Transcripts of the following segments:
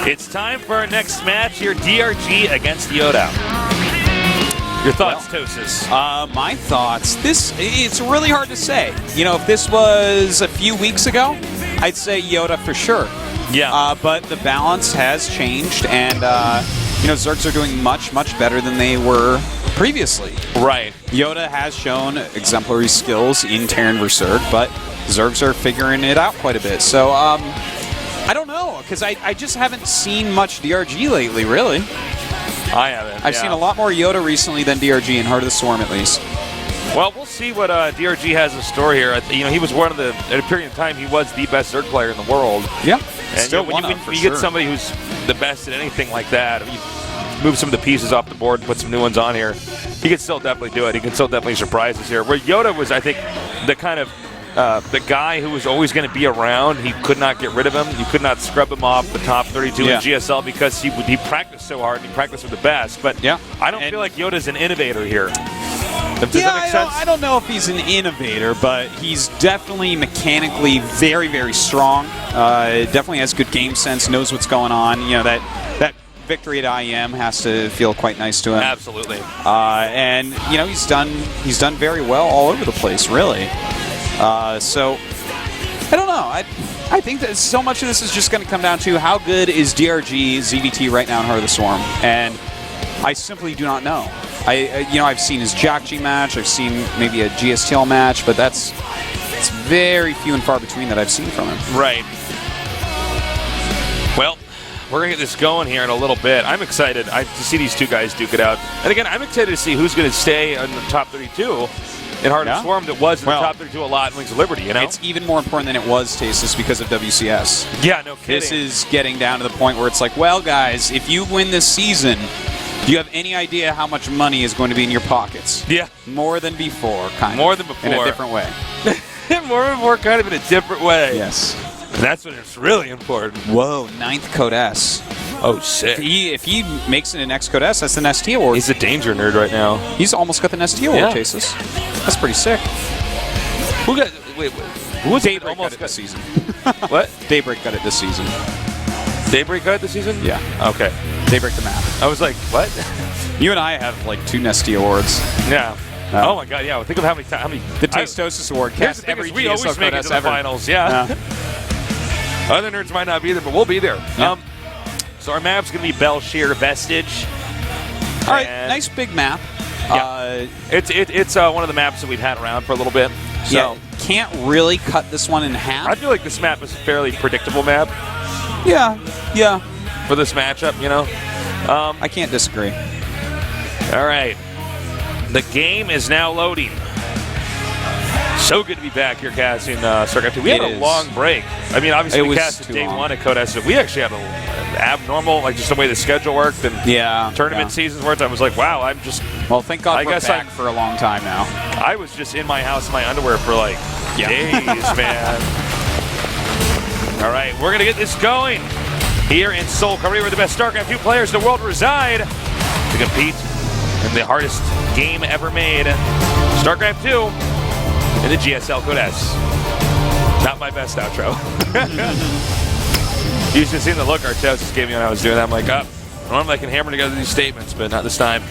It's time for our next match here, DRG against YoDa. Your thoughts, Tosis? My thoughts, it's really hard to say. You know, if this was a few weeks ago, I'd say YoDa for sure. Yeah. But the balance has changed, and, you know, Zergs are doing much, much better than they were previously. Right. YoDa has shown exemplary skills in Terran vs. Zerg, but Zergs are figuring it out quite a bit. So, I don't know, because I just haven't seen much DRG lately, really. I haven't. I've seen a lot more YoDa recently than DRG in Heart of the Swarm, at least. Well, we'll see what DRG has in store here. You know, he was one of the, at a period of time, he was the best Zerg player in the world. Yeah. And Still you know, when you get somebody who's the best at anything like that, I mean, you move some of the pieces off the board and put some new ones on here, he can still definitely do it. He can still definitely surprise us here. Where YoDa was, I think, the kind of the guy who was always going to be around. He could not get rid of him. You could not scrub him off the top 32 in GSL because he practiced so hard and he practiced with the best. But I don't feel like YoDa's an innovator here. Does that make sense? I don't know if he's an innovator, but he's definitely mechanically very, very strong. Definitely has good game sense, knows what's going on. You know, that victory at IEM has to feel quite nice to him. Absolutely. And you know, he's done very well all over the place, really. So I don't know. I think that so much of this is just going to come down to how good is DRG ZVT right now in Heart of the Swarm, and I simply do not know. You know, I've seen his Jakji match, I've seen maybe a GSTL match, but it's very few and far between that I've seen from him. Right. Well, we're going to get this going here in a little bit. I'm excited to see these two guys duke it out. And again, I'm excited to see who's going to stay in the top 32 in Heart of the Swarm that was in the top 32 a lot in Wings of Liberty, you know? It's even more important than it was, Tasis, because of WCS. Yeah, no kidding. This is getting down to the point where it's like, well, guys, if you win this season, do you have any idea how much money is going to be in your pockets? Yeah. More than before, kind of. More than before. In a different way. More and more, kind of in a different way. Yes. And that's when it's really important. Whoa, 9th Code S. Oh, sick. If he makes it an X Code S, that's the ST award. He's a danger nerd right now. He's almost got the ST award, Chases. That's pretty sick. Who got? Wait. Who was Daybreak almost got it this season? What? Daybreak got it this season. Daybreak got it this season? Yeah. Okay. Daybreak the map. I was like, what? You and I have like 2 Nesty awards. Yeah. Oh my God! Yeah. Well, think of how many. The Tastosis award cast every we always make it to the finals. Yeah. Other nerds might not be there, but we'll be there. Yeah. So our map's gonna be Belshir Vestige. All right. Nice big map. Yeah. It's one of the maps that we've had around for a little bit. So can't really cut this one in half. I feel like this map is a fairly predictable map. Yeah. For this matchup, you know. I can't disagree. All right. The game is now loading. So good to be back here casting Starcraft 2. We had a long break. I mean, obviously we casted day 1 at Code S, but we actually had an abnormal, like just the way the schedule worked and tournament seasons worked. I was like, wow, I'm just... Well, thank God we're back for a long time now. I was just in my house in my underwear for like days, man. All right, we're going to get this going here in Seoul, Korea, where the best Starcraft 2 players in the world reside to compete in the hardest game ever made, Starcraft 2 in the GSL Code S. Not my best outro. You should have seen the look Artest gave me when I was doing that. I'm like, normally I can hammer together these statements, but not this time.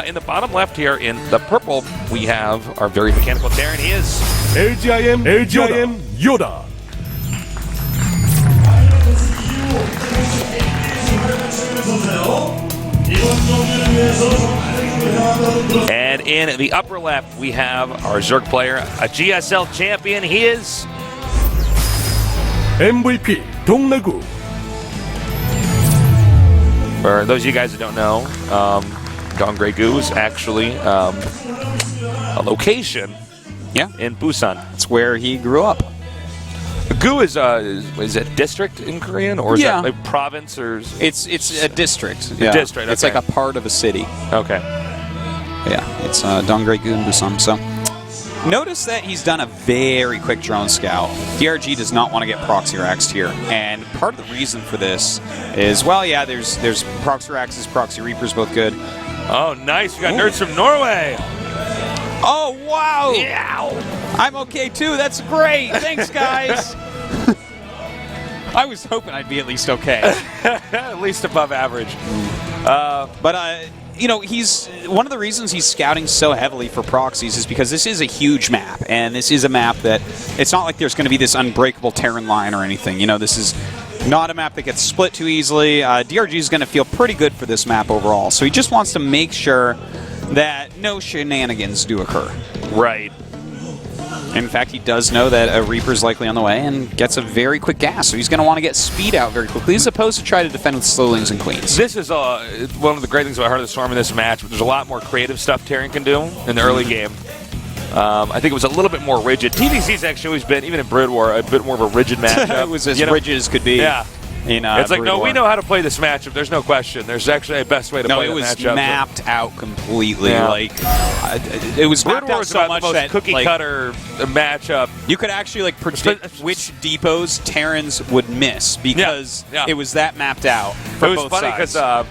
In the bottom left here, in the purple, we have our very mechanical Terran. He is LGIM YoDa. And in the upper left, we have our Zerg player, a GSL champion. He is MVP DongRaeGu. For those of you guys that don't know, DongRaeGu is actually a location in Busan. It's where he grew up. Gu is it district in Korean, or is that like province, or it's a district. A district. Okay. It's like a part of a city. Okay. Yeah, it's DongRaeGu in Busan. So notice that he's done a very quick drone scout. DRG does not want to get proxy raxed here, and part of the reason for this is, well, yeah, there's proxy raxes, proxy reapers, both good. Oh, nice! We got nerds from Norway. Oh wow! Yeah. I'm okay too. That's great. Thanks, guys. I was hoping I'd be at least okay. At least above average. But you know, he's one of the reasons he's scouting so heavily for proxies is because this is a huge map, and this is a map that it's not like there's going to be this unbreakable Terran line or anything. You know, this is not a map that gets split too easily. DRG is going to feel pretty good for this map overall, so he just wants to make sure that no shenanigans do occur. Right. In fact, he does know that a Reaper's likely on the way and gets a very quick gas, so he's going to want to get speed out very quickly as opposed to try to defend with slowlings and queens. This is one of the great things about Heart of the Storm in this match. There's a lot more creative stuff Terran can do in the early game. I think it was a little bit more rigid. TVC's actually always been, even in Brood War, a bit more of a rigid matchup. It was as rigid as could be. Yeah. It's like, no, War. we know how to play this matchup. There's no question. There's actually a best way to play the matchup. No, it was mapped out completely. Yeah. Like, it was Brood mapped War out was so about much the most that cookie cutter matchup. You could actually like predict which depots Terrans would miss because it was that mapped out for it was both funny sides. because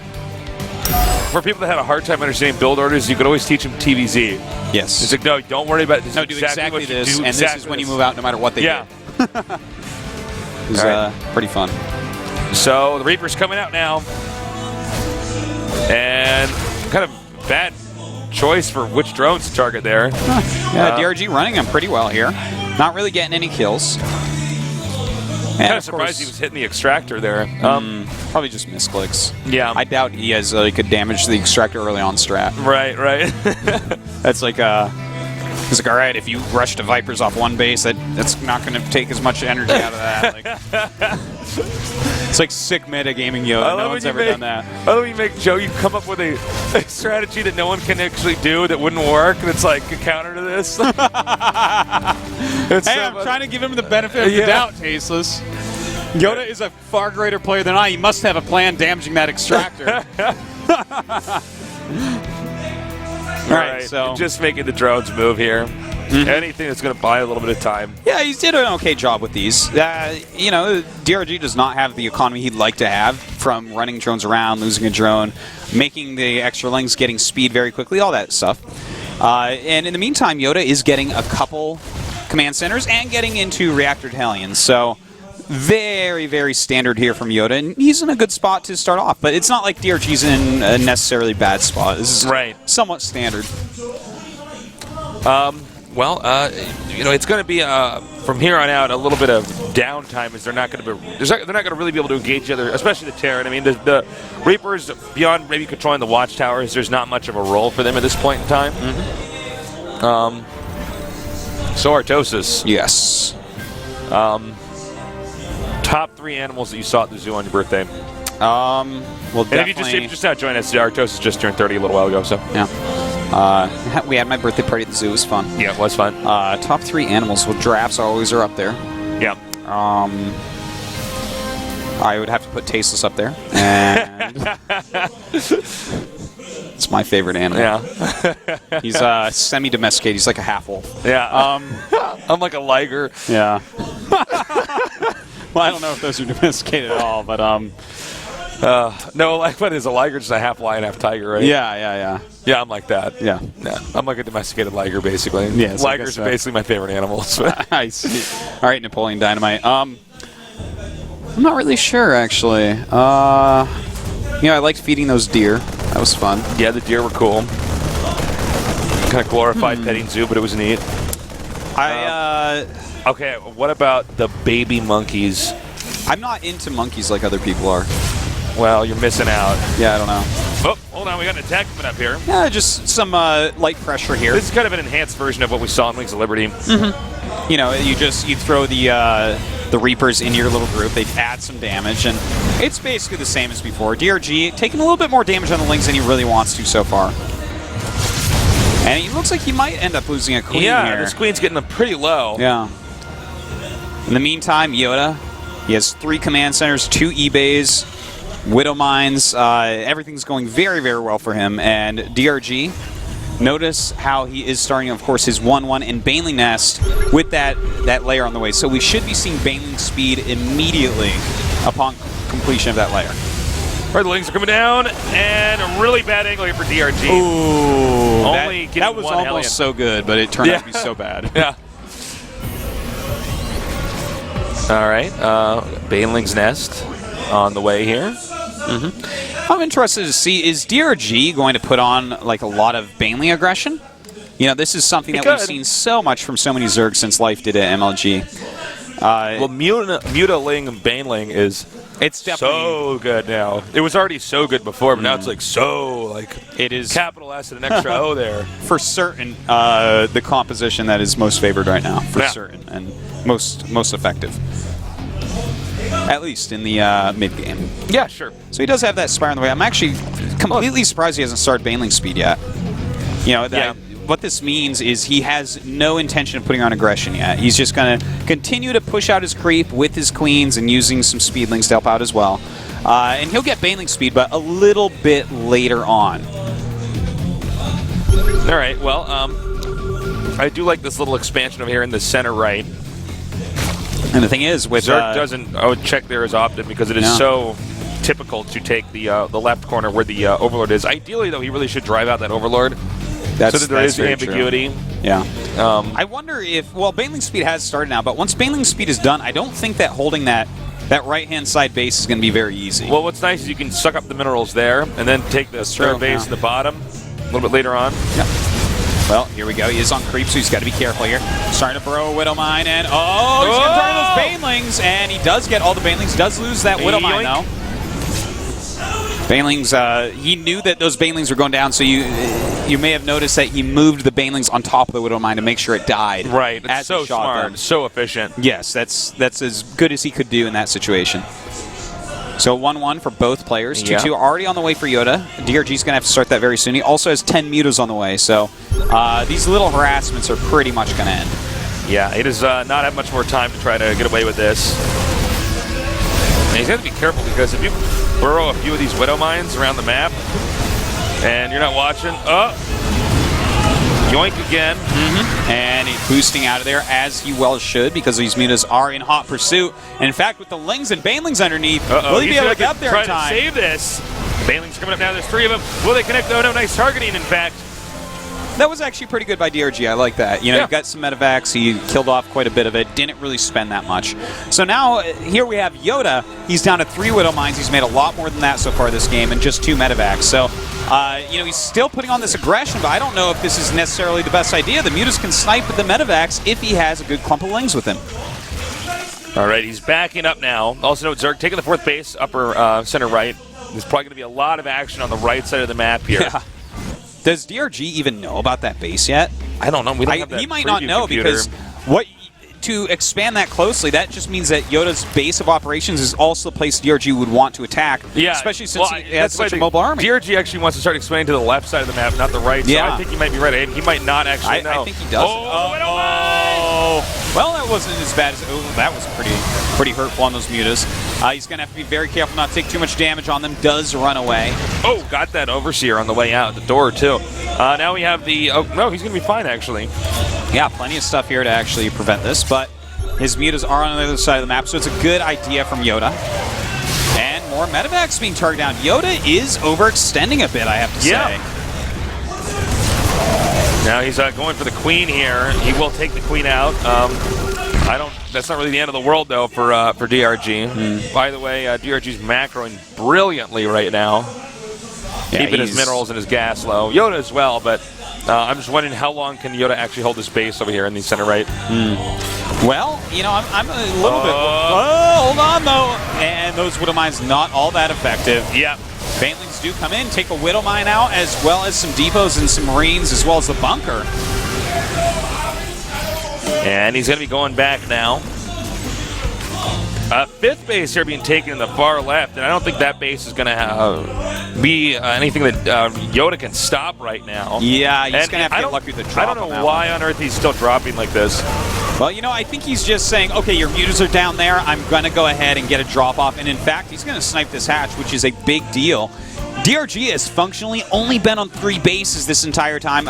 for people that had a hard time understanding build orders, you could always teach them TVZ. Yes. It's like, no, don't worry about this. No, do exactly this, and exactly this is when you move out no matter what they do. It was pretty fun. So the Reaper's coming out now. And kind of bad choice for which drones to target there. Yeah, DRG running them pretty well here. Not really getting any kills. Kind of surprised he was hitting the extractor there. Probably just misclicks. Yeah. I doubt he has like a damage to the extractor early on strat. Right. That's like it's like, all right, if you rush to Vipers off one base, that's not going to take as much energy out of that. Like, it's like sick metagaming YoDa. No one's ever done that. I love when you make Joe, you come up with a strategy that no one can actually do that wouldn't work, and it's like a counter to this. Hey, I'm trying to give him the benefit of the doubt, Tasteless. YoDa is a far greater player than I. He must have a plan damaging that extractor. All right, so just making the drones move here. Anything that's going to buy a little bit of time. Yeah, he did an okay job with these. You know, DRG does not have the economy he'd like to have from running drones around, losing a drone, making the extra lings, getting speed very quickly, all that stuff. And in the meantime, YoDa is getting a couple command centers and getting into reactor Hellions. So very, very standard here from YoDa, and he's in a good spot to start off. But it's not like DRG's in a necessarily bad spot. This is somewhat standard. Well, you know, it's going to be from here on out a little bit of downtime, as they're not going to really be able to engage each other, especially the Terran. I mean, the Reapers, beyond maybe controlling the watchtowers, there's not much of a role for them at this point in time. So Artosis. Yes. Top 3 animals that you saw at the zoo on your birthday. Well, and if you just now joined us, Artosis just turned 30 a little while ago. So yeah. We had my birthday party at the zoo. It was fun. Yeah, it was fun. Top 3 animals. Well, giraffes always are up there. Yeah. I would have to put Tasteless up there. And it's my favorite animal. Yeah. He's semi-domesticated. He's like a half-wolf. Yeah. I'm like a liger. Yeah. Well, I don't know if those are domesticated at all, but no, like what is a liger? Just a half lion, half tiger, right? Yeah. Yeah, I'm like that. Yeah. I'm like a domesticated liger, basically. Yeah, so Ligers are basically my favorite animals. I see. All right, Napoleon Dynamite. I'm not really sure, actually. You know, I liked feeding those deer. That was fun. Yeah, the deer were cool. Kind of glorified petting zoo, but it was neat. Okay, what about the baby monkeys? I'm not into monkeys like other people are. Well, you're missing out. Yeah, I don't know. Oh, hold on, we got an attack coming up here. Yeah, just some light pressure here. This is kind of an enhanced version of what we saw in Wings of Liberty. You know, you throw the Reapers into your little group. They add some damage, and it's basically the same as before. DRG taking a little bit more damage on the Lings than he really wants to so far. And it looks like he might end up losing a queen here. Yeah, this queen's getting them pretty low. Yeah. In the meantime, YoDa, he has 3 command centers, 2 E-bays, Widow Mines. Everything's going very, very well for him. And DRG, notice how he is starting, of course, his 1-1 and Baneling Nest with that layer on the way. So we should be seeing Baneling speed immediately upon completion of that layer. All right, the Lings are coming down, and a really bad angle here for DRG. Ooh, that was almost Hellion. So good, but it turned out to be so bad. Yeah. All right. Baneling's Nest on the way here. I'm interested to see, is DRG going to put on like a lot of Baneling aggression? You know, this is something that we've seen so much from so many Zergs since Life did at MLG. Well, Mutaling Baneling is so good now. It was already so good before, but now it's like so like it is capital S and an extra O there. For certain, the composition that is most favored right now, for certain, and most effective. At least in the mid game. Yeah, sure. So he does have that Spire on the way. I'm actually completely surprised he hasn't started Baneling speed yet. You know, what this means is he has no intention of putting on aggression yet. He's just going to continue to push out his creep with his queens and using some speedlings to help out as well. And he'll get Baneling speed, but a little bit later on. All right, well, I do like this little expansion over here in the center right. And the thing is, with Zerg doesn't check there as often because it is so typical to take the left corner where the Overlord is. Ideally, though, he really should drive out that Overlord. So that there is ambiguity. True. Yeah. I wonder if, well, Baneling speed has started now, but once Baneling speed is done, I don't think that holding that right-hand side base is going to be very easy. Well, what's nice is you can suck up the minerals there and then take the third base in the bottom a little bit later on. Yep. Well, here we go. He is on creep, so he's got to be careful here. Starting to burrow a Widow Mine, and he's going to turn those Banelings, and he does get all the Banelings. Does lose that Widow Mine, though. Banelings, he knew that those Banelings were going down, so you may have noticed that he moved the Banelings on top of the Widow Mine to make sure it died. Right. It's so smart, so efficient. Yes, that's as good as he could do in that situation. So 1-1 for both players. 2-2 already on the way for YoDa. DRG's going to have to start that very soon. He also has 10 mutas on the way, so these little harassments are pretty much going to end. Yeah, he does not have much more time to try to get away with this. And he's got to be careful because if you burrow a few of these Widow Mines around the map and you're not watching, yoink again. And he's boosting out of there, as he well should, because these mutas are in hot pursuit. And in fact, with the Lings and Banelings underneath, will he be able to get up there in time? Try to save this. Banelings coming up now. There's 3 of them. Will they connect? Oh, no, nice targeting, in fact. That was actually pretty good by DRG. I like that. You know, he got some medevacs. He killed off quite a bit of it. Didn't really spend that much. So now, here we have YoDa. He's down to 3 Widow Mines. He's made a lot more than that so far this game, and just 2 medevacs. So, you know, he's still putting on this aggression, but I don't know if this is necessarily the best idea. The mutas can snipe with the medevacs if he has a good clump of Lings with him. All right, he's backing up now. Also note Zerg taking the 4th base, upper center right. There's probably going to be a lot of action on the right side of the map here. Yeah. Does DRG even know about that base yet? I don't know. We don't have that he might not know computer. because to expand that closely, that just means that YoDa's base of operations is also the place DRG would want to attack. Yeah, especially since he has such a mobile army. DRG actually wants to start expanding to the left side of the map, not the right. So I think he might be right. He might not actually know. I think he does. Well, that wasn't as bad as that was pretty hurtful on those mutas. He's going to have to be very careful not to take too much damage on them. Does run away. Oh, got that Overseer on the way out the door, too. Now we have the... Oh, no, he's going to be fine, actually. Yeah, plenty of stuff here to actually prevent this, but his mutas are on the other side of the map, so it's a good idea from YoDa. And more medevacs being targeted down. YoDa is overextending a bit, I have to say. Now he's going for the Queen here. He will take the Queen out. That's not really the end of the world, though, for DRG. By the way, DRG's macroing brilliantly right now. Keeping his minerals and his gas low. YoDa as well, but I'm just wondering how long can YoDa actually hold his base over here in the center right. Well, you know, I'm a little bit... hold on, though. And those Widow Mines not all that effective. Yeah. Banelings do come in, take a Widow Mine out, as well as some depots and some Marines, as well as the bunker. And he's going to be going back now. 5th base here being taken in the far left, and I don't think that base is going to be anything that YoDa can stop right now. Yeah, he's going to have to get lucky with the drop. I don't know why on earth he's still dropping like this. Well, you know, I think he's just saying, okay, your mutas are down there. I'm going to go ahead and get a drop-off. And in fact, he's going to snipe this hatch, which is a big deal. DRG has functionally only been on 3 bases this entire time.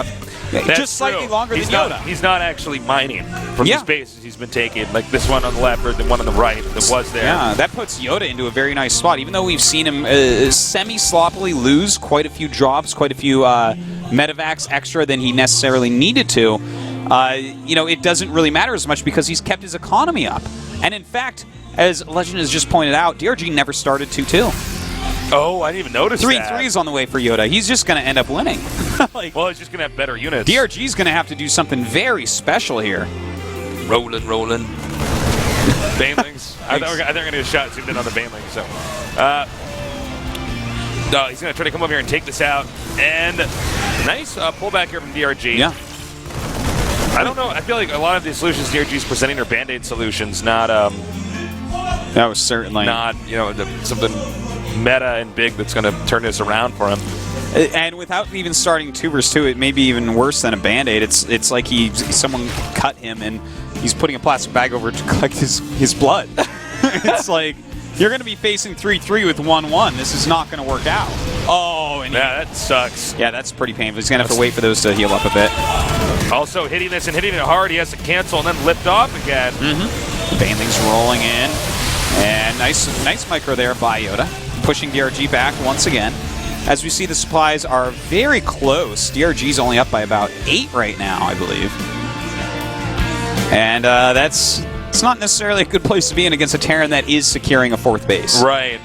Just slightly longer than YoDa. He's not actually mining from these bases he's been taking, like this one on the left or the one on the right that was there. Yeah, that puts YoDa into a very nice spot, even though we've seen him semi-sloppily lose quite a few drops, quite a few medevacs extra than he necessarily needed to. You know, it doesn't really matter as much because he's kept his economy up. And in fact, as Legend has just pointed out, DRG never started 2-2. Oh, I didn't even notice 3-3 is on the way for YoDa. He's just going to end up winning. Well, he's just going to have better units. DRG's going to have to do something very special here. Rolling. Banelings. I think we're going to get a shot zoomed in on the Banelings. So, no, he's going to try to come over here and take this out. And nice pullback here from DRG. Yeah. I don't know. I feel like a lot of the solutions DRG is presenting are Band-Aid solutions, not That was certainly not something meta and big that's going to turn this around for him. And without even starting 2 versus 2, it may be even worse than a Band-Aid. It's like someone cut him and he's putting a plastic bag over to collect his blood. It's like, you're going to be facing 3-3 with 1-1. This is not going to work out. Oh, and yeah, that sucks. Yeah, that's pretty painful. He's going to have to wait for those to heal up a bit. Also hitting this and hitting it hard. He has to cancel and then lift off again. Baneling's rolling in. And nice micro there by YoDa. Pushing DRG back once again. As we see, the supplies are very close. DRG's only up by about 8 right now, I believe. And it's not necessarily a good place to be in against a Terran that is securing a 4th base. Right.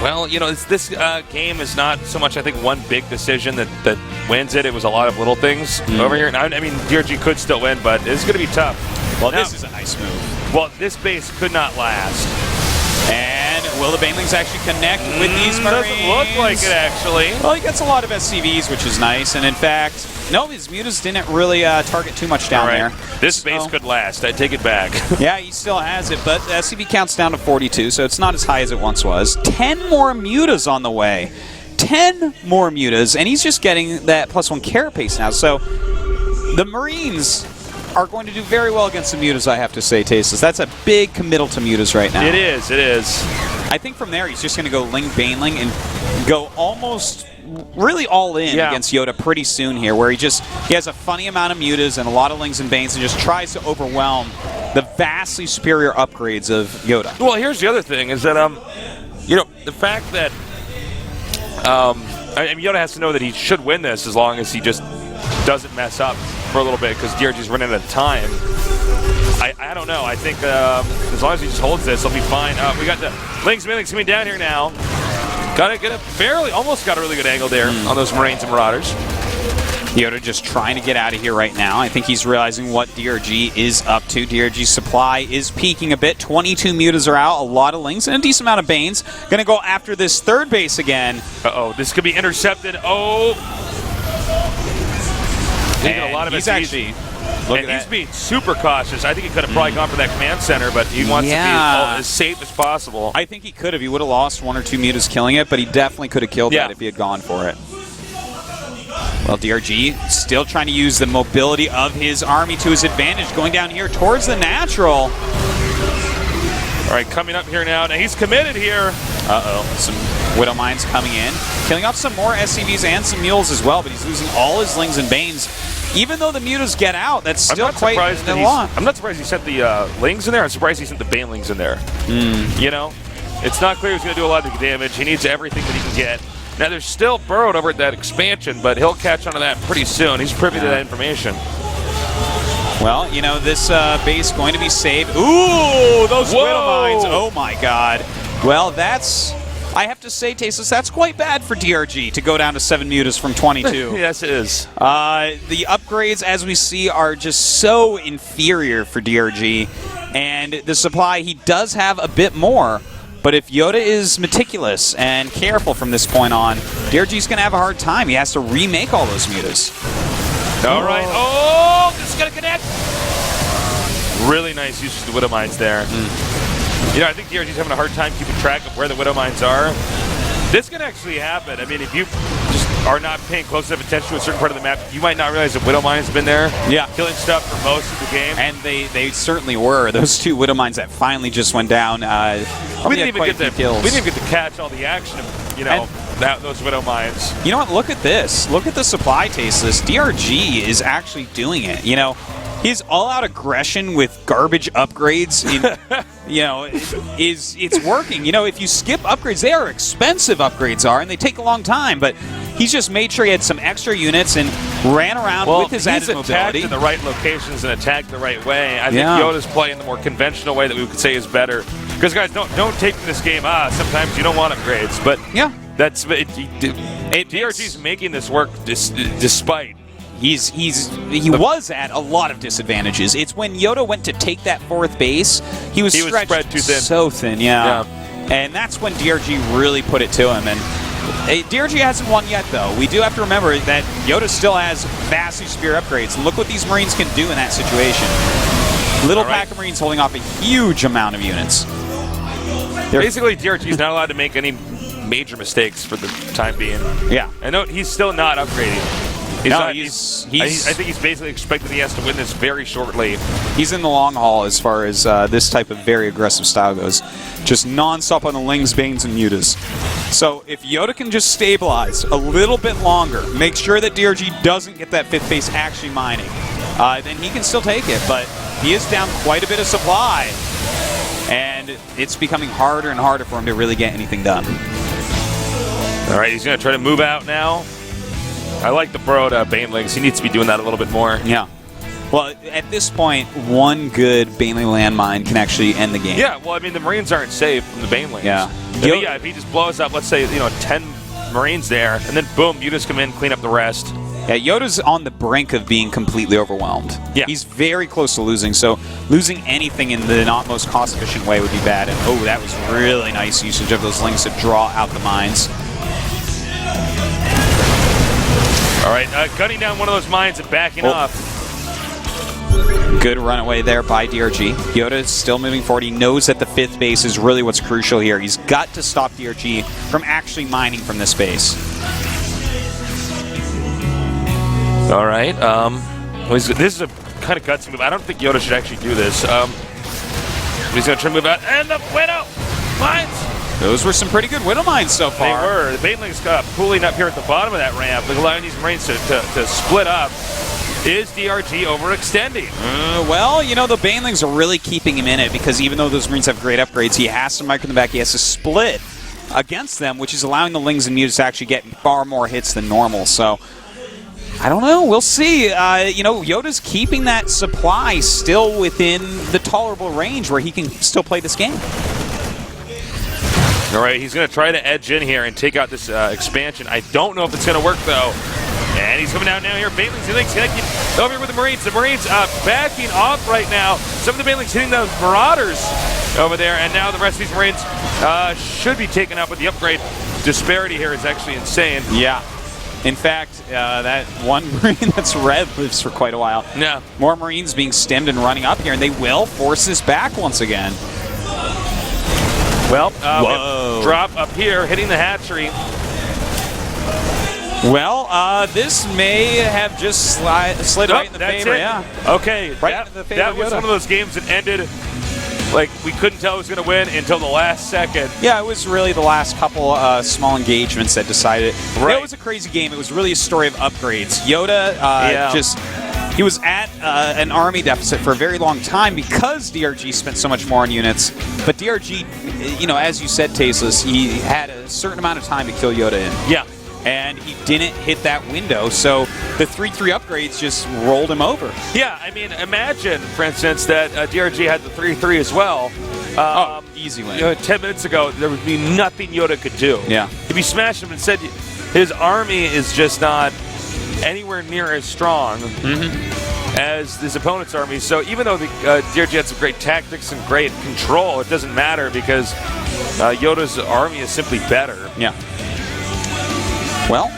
Well, this game is not so much, I think, one big decision that wins it. It was a lot of little things over here. And I mean, DRG could still win, but it's going to be tough. Well, this is a nice move. Well, this base could not last. And will the Banelings actually connect with these Marines? Doesn't look like it, actually. Well, he gets a lot of SCVs, which is nice. And in fact, no, his mutas didn't really target too much down there. This base could last. I take it back. Yeah, he still has it, but SCV counts down to 42, so it's not as high as it once was. 10 more mutas on the way. 10 more mutas, and he's just getting that +1 carapace now. So the Marines are going to do very well against the mutas, I have to say, Tasteless. That's a big committal to mutas right now. It is. I think from there, he's just going to go Ling Baneling and go almost really all in against YoDa pretty soon here, where he has a funny amount of mutas and a lot of Lings and Banes and just tries to overwhelm the vastly superior upgrades of YoDa. Well, here's the other thing is that, the fact that YoDa has to know that he should win this as long as he just doesn't mess up for a little bit, because DRG's running out of time. I don't know. I think as long as he just holds this, he'll be fine. We got the Lings coming down here now. Almost got a really good angle there on those Marines and Marauders. YoDa just trying to get out of here right now. I think he's realizing what DRG is up to. DRG's supply is peaking a bit. 22 mutas are out, a lot of Lings, and a decent amount of Banes. Going to go after this 3rd base again. Uh-oh, this could be intercepted. Oh! And a lot of he's actually... He's being super cautious. I think he could have probably gone for that command center, but he wants to be as safe as possible. I think he could have. He would have lost 1 or 2 mutas killing it, but he definitely could have killed that if he had gone for it. Well, DRG still trying to use the mobility of his army to his advantage, going down here towards the natural. All right, coming up here now. Now he's committed here. Uh-oh. Some Widow Mines coming in. Killing off some more SCVs and some mules as well, but he's losing all his Lings and Banes. Even though the mutas get out, that's still quite a lot. I'm not surprised he sent the Lings in there. I'm surprised he sent the Banelings in there. It's not clear he's going to do a lot of damage. He needs everything that he can get. Now, there's still Burrowed over at that expansion, but he'll catch on to that pretty soon. He's privy to that information. Well, this base going to be saved. Ooh, those Widow Mines. Oh, my God. Well, I have to say, Tasteless, that's quite bad for DRG to go down to 7 mutas from 22. Yes, it is. The upgrades, as we see, are just so inferior for DRG. And the supply, he does have a bit more. But if YoDa is meticulous and careful from this point on, DRG's going to have a hard time. He has to remake all those mutas. All right. Oh, this is going to connect. Really nice use of the Widow Mines there. I think DRG's having a hard time keeping track of where the Widow Mines are. This can actually happen. I mean, if you just are not paying close enough attention to a certain part of the map, you might not realize that Widow Mines have been there. Yeah. Killing stuff for most of the game. And they certainly were. Those 2 Widow Mines that finally just went down. We didn't even get to catch all the action of, those Widow Mines. You know what? Look at this. Look at the supply, Tasteless. DRG is actually doing it. His all-out aggression with garbage upgrades, it's working. If you skip upgrades, they are expensive upgrades and they take a long time, but He's just made sure he had some extra units and ran around with his added he's attacked mobility. in the right locations and attacked the right way. I think Yeah. YoDa's playing the more conventional way that we could say is better. Because guys, don't take this game. Sometimes you don't want upgrades, but Yeah. that's DRG's making this work despite. He was at a lot of disadvantages. It's when YoDa went to take that 4th base, he was stretched spread too thin. so thin, yeah. And that's when DRG really put it to him. And DRG hasn't won yet, though. We do have to remember that YoDa still has vastly superior upgrades. And look what these Marines can do in that situation. Little pack of Marines holding off a huge amount of units. Basically, DRG's not allowed to make any major mistakes for the time being. Yeah. I know he's still not upgrading. I think he's basically expecting he has to win this very shortly. He's in the long haul as far as this type of very aggressive style goes. Just non-stop on the Lings, Banes, and Mutas. So if YoDa can just stabilize a little bit longer, make sure that DRG doesn't get that 5th base actually mining, then he can still take it. But he is down quite a bit of supply, and it's becoming harder and harder for him to really get anything done. All right, he's going to try to move out now. I like the burrowed Banelings. He needs to be doing that a little bit more. Yeah. Well, at this point, one good Baneling landmine can actually end the game. Yeah, well, I mean, the Marines aren't safe from the Banelings. Yeah. If he just blows up, let's say, 10 Marines there, and then boom, you just come in, clean up the rest. Yeah, YoDa's on the brink of being completely overwhelmed. Yeah. He's very close to losing, so losing anything in the not most cost-efficient way would be bad. And, oh, that was really nice usage of those Lings to draw out the mines. All right, gunning down one of those mines and backing up. Good runaway there by DRG. YoDa is still moving forward. He knows that the 5th base is really what's crucial here. He's got to stop DRG from actually mining from this base. All right. This is a kind of gutsy move. I don't think YoDa should actually do this. He's going to try to move out. And the Widow mines. Those were some pretty good Widow mines so far. They were. The Banelings got pooling up here at the bottom of that ramp, allowing these Marines to split up. Is DRG overextending? Well, the Banelings are really keeping him in it because even though those Marines have great upgrades, he has to micro in the back. He has to split against them, which is allowing the Lings and Mutas to actually get far more hits than normal. So, I don't know. We'll see. YoDa's keeping that supply still within the tolerable range where he can still play this game. All right, he's going to try to edge in here and take out this expansion. I don't know if it's going to work, though. And he's coming down now here. Banelings connected over here with the Marines. The Marines backing off right now. Some of the Banelings hitting those Marauders over there. And now the rest of these Marines should be taken up with the upgrade. Disparity here is actually insane. Yeah. In fact, that one Marine that's red lives for quite a while. Yeah. More Marines being stemmed and running up here, and they will force this back once again. Well, drop up here, hitting the hatchery. Well, this may have just slid right in the favor. Yeah. Okay, Right in the favor that of was YoDa. one of those games that ended like we couldn't tell who was going to win until the last second. Yeah, it was really the last couple small engagements that decided. Right. It was a crazy game. It was really a story of upgrades. YoDa he was at an army deficit for a very long time because DRG spent so much more on units. But DRG, as you said, Tasteless, he had a certain amount of time to kill YoDa in. Yeah. And he didn't hit that window, so the 3-3 upgrades just rolled him over. Yeah, I mean, imagine, for instance, that DRG had the 3-3 as well. Easy win. 10 minutes ago, there would be nothing YoDa could do. Yeah. If he smashed him and said his army is just not anywhere near as strong as his opponent's army. So even though the DRG had some great tactics and great control, it doesn't matter because YoDa's army is simply better. Yeah. Well,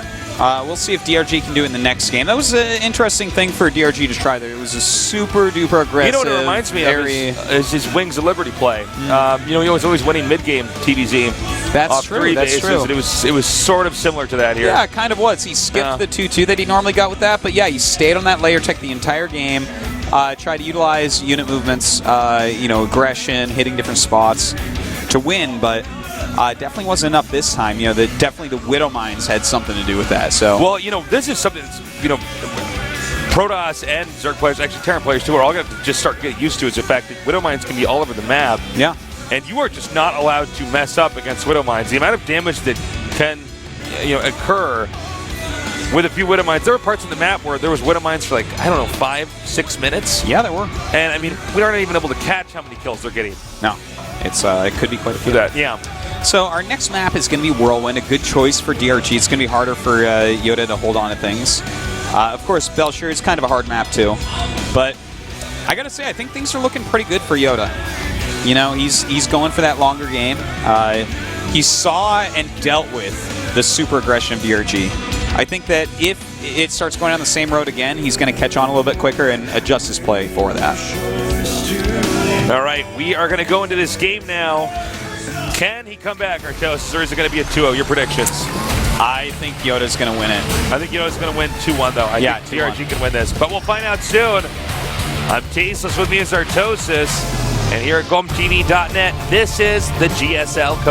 we'll see if DRG can do it in the next game. That was an interesting thing for DRG to try there. It was a super duper aggressive. You know what it reminds me of is his Wings of Liberty play. He was always winning mid-game TVZ. That's off true. 3 That's bases, true. And it was sort of similar to that here. Yeah, it kind of was. He skipped the 2-2 that he normally got with that, but yeah, he stayed on that layer tech the entire game. Tried to utilize unit movements, aggression, hitting different spots to win, but definitely wasn't enough this time. Definitely the Widow Mines had something to do with that. So well, this is something that's, Protoss and Zerg players, actually Terran players too, are all going to just start getting used to is the fact that Widow Mines can be all over the map. Yeah. And you are just not allowed to mess up against Widow Mines. The amount of damage that can, occur with a few Widow Mines. There were parts of the map where there was Widow Mines for like, I don't know, 5-6 minutes. Yeah, there were. And I mean, we aren't even able to catch how many kills they're getting. No, it could be quite a few. That, yeah. So our next map is going to be Whirlwind, a good choice for DRG. It's going to be harder for YoDa to hold on to things. Of course, Belshire is kind of a hard map too, but I got to say, I think things are looking pretty good for YoDa. You know, he's going for that longer game. He saw and dealt with the super aggression of DRG. I think that if it starts going down the same road again, he's going to catch on a little bit quicker and adjust his play for that. All right, we are going to go into this game now. Can he come back, Artosis, or is it going to be a 2-0? Your predictions? I think YoDa's going to win it. I think YoDa's going to win 2-1, though. I think DRG can win this. But we'll find out soon. I'm Tasteless. With me is Artosis. And here at GOMTV.net, this is the GSL Code.